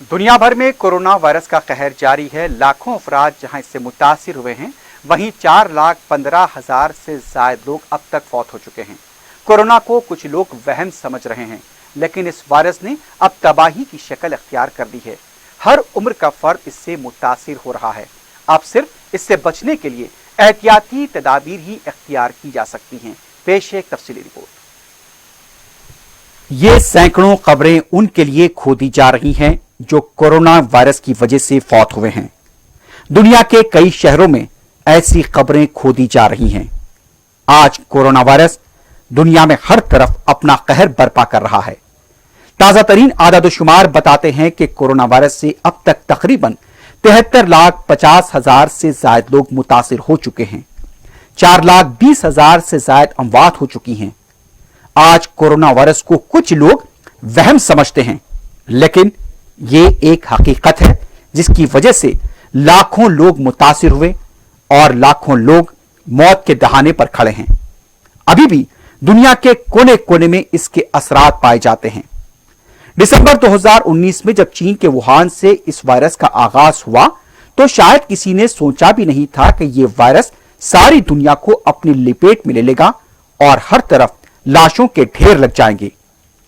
दुनिया भर में कोरोना वायरस का कहर जारी है। लाखों अफराद जहां इससे मुतासिर हुए हैं, वहीं 4,15,000 से ज्यादा लोग अब तक फौत हो चुके हैं। कोरोना को कुछ लोग वहम समझ रहे हैं, लेकिन इस वायरस ने अब तबाही की शक्ल अख्तियार कर ली है। हर उम्र का फर्द इससे मुतासिर हो रहा है। अब सिर्फ इससे बचने के लिए एहतियाती तदाबीर ही अख्तियार की जा सकती हैं। पेश है एक तफसीली रिपोर्ट। ये सैकड़ों कब्रें उनके लिए खोदी जा रही हैं जो कोरोना वायरस की वजह से फौत हुए हैं। दुनिया के कई शहरों में ऐसी कब्रें खोदी जा रही हैं। आज कोरोना वायरस दुनिया में हर तरफ अपना कहर बरपा कर रहा है। ताजा तरीन आदादोशुमार बताते हैं कि कोरोना वायरस से अब तक तकरीबन 73,50,000 से ज्यादा लोग मुतासिर हो चुके हैं। 4,20,000 से ज्यादा अमवात हो चुकी हैं। आज कोरोना वायरस को कुछ लोग वहम समझते हैं, लेकिन ये एक हकीकत है जिसकी वजह से लाखों लोग मुतासिर हुए और लाखों लोग मौत के दहाने पर खड़े हैं। अभी भी दुनिया के कोने कोने में इसके असरात पाए जाते हैं। दिसंबर 2019 में जब चीन के वुहान से इस वायरस का आगाज हुआ तो शायद किसी ने सोचा भी नहीं था कि यह वायरस सारी दुनिया को अपनी लपेट में ले लेगा और हर तरफ लाशों के ढेर लग जाएंगे।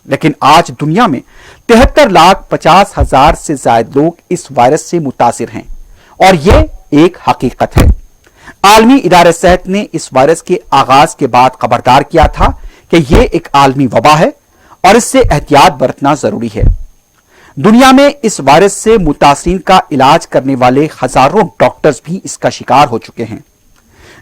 लेकिन आज दुनिया में 73,50,000 से ज्यादा लोग इस वायरस से मुतासिर हैं और यह एक हकीकत है। आलमी इदारे सेहत ने इस वायरस के आगाज के बाद खबरदार किया था कि यह एक आलमी वबा है और इससे एहतियात बरतना जरूरी है। दुनिया में इस वायरस से मुतासिरीन का इलाज करने वाले हजारों डॉक्टर्स भी इसका शिकार हो चुके हैं।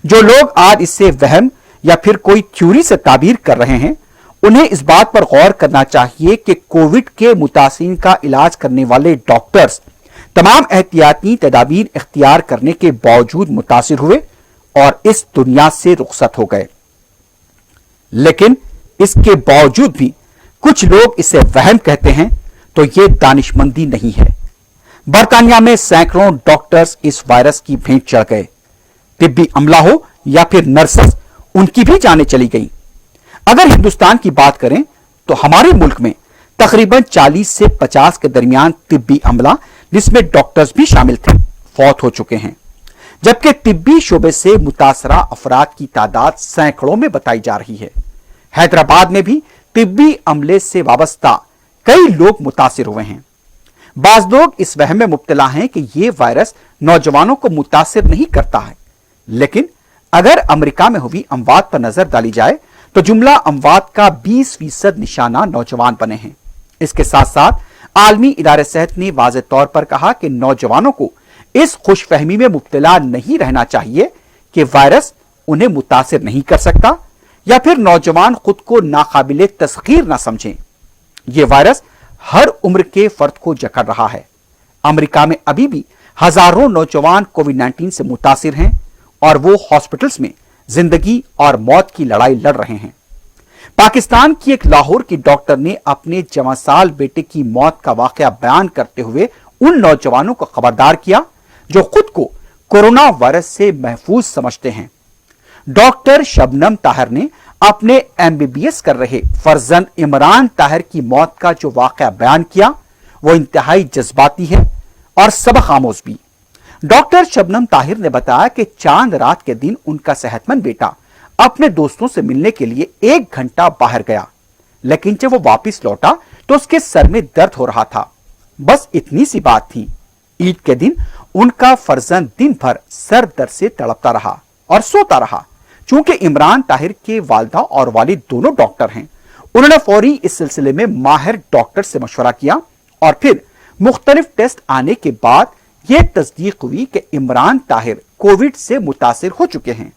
जो लोग आज इससे वहम या फिर कोई थ्योरी से ताबीर कर रहे हैं, उन्हें इस बात पर गौर करना चाहिए कि कोविड के मुतासिरीन का इलाज करने वाले डॉक्टर्स तमाम एहतियाती तदाबीर इख्तियार करने के बावजूद मुतासिर हुए और इस दुनिया से रुखसत हो गए। लेकिन इसके बावजूद भी कुछ लोग इसे वहम कहते हैं, तो यह दानिशमंदी नहीं है। बरतानिया में सैकड़ों डॉक्टर्स इस वायरस की भेंट चढ़ गए। तिब्बी अमला हो या फिर नर्सेस, उनकी भी जानें चली गई। अगर हिंदुस्तान की बात करें तो हमारे मुल्क में तकरीबन 40 से 50 के दरमियान तिब्बी अमला, जिसमें डॉक्टर्स भी शामिल थे, फौत हो चुके हैं, जबकि तिब्बी शोबे से मुतासरा अफराद की तादाद सैकड़ों में बताई जा रही है। हैदराबाद में भी तिब्बी अमले से वाबस्ता कई लोग मुतासिर हुए हैं। बाज लोग इस वहम में मुब्तला हैं कि यह वायरस नौजवानों को मुतासिर नहीं करता है, लेकिन अगर अमेरिका में हुई अमवात पर नजर डाली जाए तो जुमला अमवात का 20% निशाना नौजवान बने हैं। इसके साथ साथ आलमी इदारे सेहत ने वाज़ेह तौर पर कहा कि नौजवानों को इस खुशफहमी में मुब्तला नहीं रहना चाहिए कि वायरस उन्हें मुतासिर नहीं कर सकता या फिर नौजवान खुद को नाकाबिले तस्खीर ना समझें। यह वायरस हर उम्र के फर्द को जकड़ रहा है। अमेरिका में अभी भी हजारों नौजवान कोविड-19 से मुतासिर हैं और वो हॉस्पिटल्स में जिंदगी और मौत की लड़ाई लड़ रहे हैं। पाकिस्तान की एक लाहौर की डॉक्टर ने अपने 14 साल बेटे की मौत का वाकया बयान करते हुए उन नौजवानों को खबरदार किया जो खुद को कोरोना वायरस से महफूज समझते हैं। डॉक्टर शबनम ताहिर ने अपने एमबीबीएस कर रहे फर्जंद इमरान ताहिर की मौत का जो वाकया बयान किया, वो इंतहाई जज्बाती है और सबक आमोज भी। डॉक्टर शबनम ताहिर ने बताया कि चांद रात के दिन उनका सेहतमंद बेटा अपने दोस्तों से मिलने के लिए 1 घंटा बाहर गया, लेकिन जब वो वापस लौटा तो उसके सर में दर्द हो रहा था। बस इतनी सी बात थी। ईद के दिन उनका फर्जंद दिन भर सर दर्द से तड़पता रहा और सोता रहा। चूंकि इमरान ताहिर के वालिदा और वालिद दोनों डॉक्टर हैं, उन्होंने फौरी इस सिलसिले में माहिर डॉक्टर से मशवरा किया और फिर मुख्तलिफ टेस्ट आने के बाद यह तस्दीक हुई कि इमरान ताहिर कोविड से मुतासिर हो चुके हैं।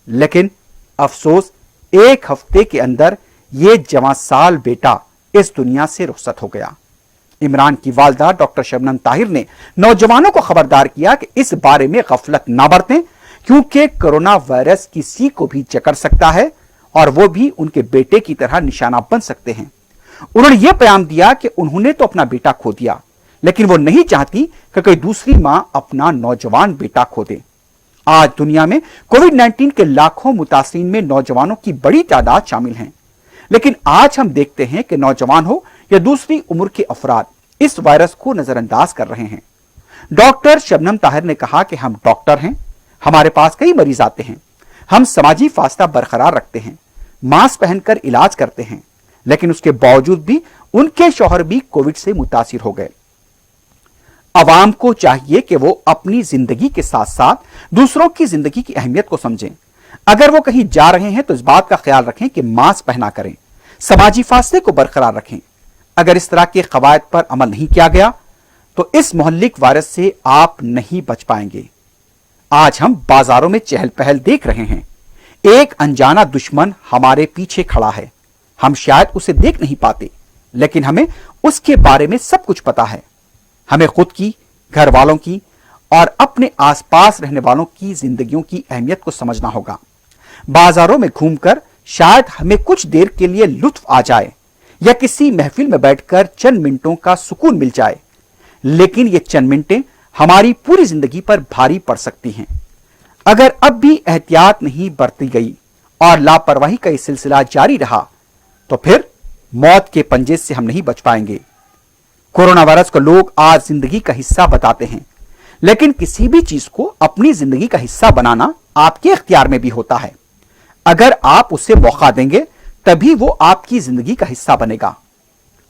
लेकिन अफसोस, 1 हफ्ते के अंदर यह 14 साल बेटा इस दुनिया से रुखसत हो गया। इमरान की वालिदा डॉक्टर शबनम ताहिर ने नौजवानों को खबरदार किया कि इस बारे में गफलत ना बरतें, क्योंकि कोरोना वायरस किसी को भी जकड़ सकता है और वो भी उनके बेटे की तरह निशाना बन सकते हैं। उन्होंने यह पैगाम दिया कि उन्होंने तो अपना बेटा खो दिया, लेकिन वो नहीं चाहती कि कोई दूसरी मां अपना नौजवान बेटा खो दे। आज दुनिया में कोविड-19 के लाखों मुतासिरीन में नौजवानों की बड़ी तादाद शामिल हैं, लेकिन आज हम देखते हैं कि नौजवान हो या दूसरी उम्र के अफराद, इस वायरस को नजरअंदाज कर रहे हैं। डॉक्टर शबनम ताहिर ने कहा कि हम डॉक्टर हैं, हमारे पास कई मरीज आते हैं, हम समाजी फासला बरकरार रखते हैं, मास्क पहनकर इलाज करते हैं, लेकिन उसके बावजूद भी उनके शौहर भी कोविड से मुतासिर हो गए। अवाम को चाहिए कि वो अपनी जिंदगी के साथ साथ दूसरों की जिंदगी की अहमियत को समझें। अगर वो कहीं जा रहे हैं तो इस बात का ख्याल रखें कि मास्क पहना करें, समाजी फासले को बरकरार रखें। अगर इस तरह के कवायद पर अमल नहीं किया गया तो इस मोहल्लिक वायरस से आप नहीं बच पाएंगे। आज हम बाजारों में चहल पहल देख रहे हैं। एक अनजाना दुश्मन हमारे पीछे खड़ा है। हम शायद उसे देख नहीं पाते, लेकिन हमें उसके बारे में सब कुछ पता है। हमें खुद की, घर वालों की और अपने आसपास रहने वालों की जिंदगियों की अहमियत को समझना होगा। बाजारों में घूमकर शायद हमें कुछ देर के लिए लुत्फ आ जाए या किसी महफिल में बैठकर चंद मिनटों का सुकून मिल जाए, लेकिन ये चंद मिनटें हमारी पूरी जिंदगी पर भारी पड़ सकती हैं। अगर अब भी एहतियात नहीं बरती गई और लापरवाही का ये सिलसिला जारी रहा तो फिर मौत के पंजे से हम नहीं बच पाएंगे। कोरोना वायरस को लोग आज जिंदगी का हिस्सा बताते हैं, लेकिन किसी भी चीज को अपनी जिंदगी का हिस्सा बनाना आपके इख्तियार में भी होता है। अगर आप उसे मौका देंगे तभी वो आपकी जिंदगी का हिस्सा बनेगा।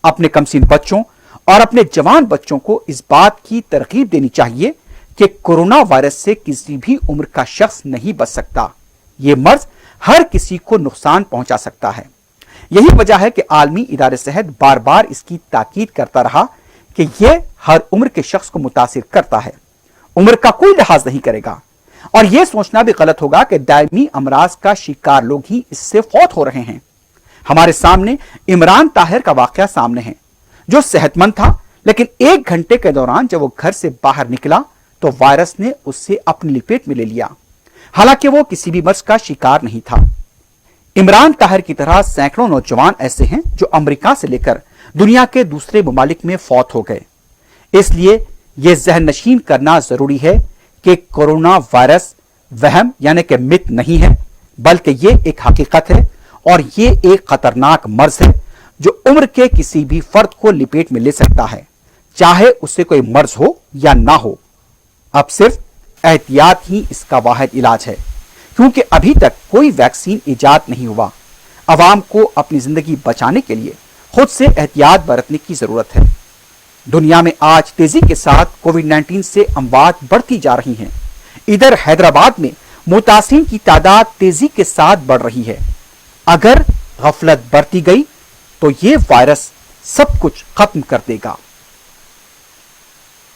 अपने कमसीन बच्चों और अपने जवान बच्चों को इस बात की तरकीब देनी चाहिए कि कोरोना वायरस से किसी भी उम्र का शख्स नहीं बच सकता। ये मर्ज हर किसी को नुकसान पहुंचा सकता है। यही वजह है कि आलमी इदारे सेहत बार बार इसकी ताकीद करता रहा कि यह हर उम्र के शख्स को मुतासिर करता है, उम्र का कोई लिहाज नहीं करेगा। और यह सोचना भी गलत होगा कि दायमी अमराज का शिकार लोग ही इससे फौत हो रहे हैं। हमारे सामने इमरान ताहिर का वाकया सामने है, जो सेहतमंद था, लेकिन 1 घंटे के दौरान जब वो घर से बाहर निकला तो वायरस ने उससे अपनी लपेट में ले लिया। हालांकि वो किसी भी मर्ज का शिकार नहीं था। इमरान ताहिर की तरह सैकड़ों नौजवान ऐसे हैं जो अमेरिका से लेकर दुनिया के दूसरे ममालिक में फौत हो गए। इसलिए यह जहन नशीन करना जरूरी है कि कोरोना वायरस वहम यानी कि मिथ नहीं है, बल्कि यह एक हकीकत है और यह एक खतरनाक मर्ज है जो उम्र के किसी भी फर्द को लपेट में ले सकता है, चाहे उससे कोई मर्ज हो या ना हो। अब सिर्फ एहतियात ही इसका वाहिद इलाज है, क्योंकि अभी तक कोई वैक्सीन इजाद नहीं हुआ। अवाम को अपनी जिंदगी बचाने के लिए खुद से एहतियात बरतने की जरूरत है। दुनिया में आज तेजी के साथ कोविड-19 से अमवात बढ़ती जा रही हैं। इधर हैदराबाद में मुतासिन की तादाद तेजी के साथ बढ़ रही है। अगर गफलत बरती गई तो ये वायरस सब कुछ खत्म कर देगा।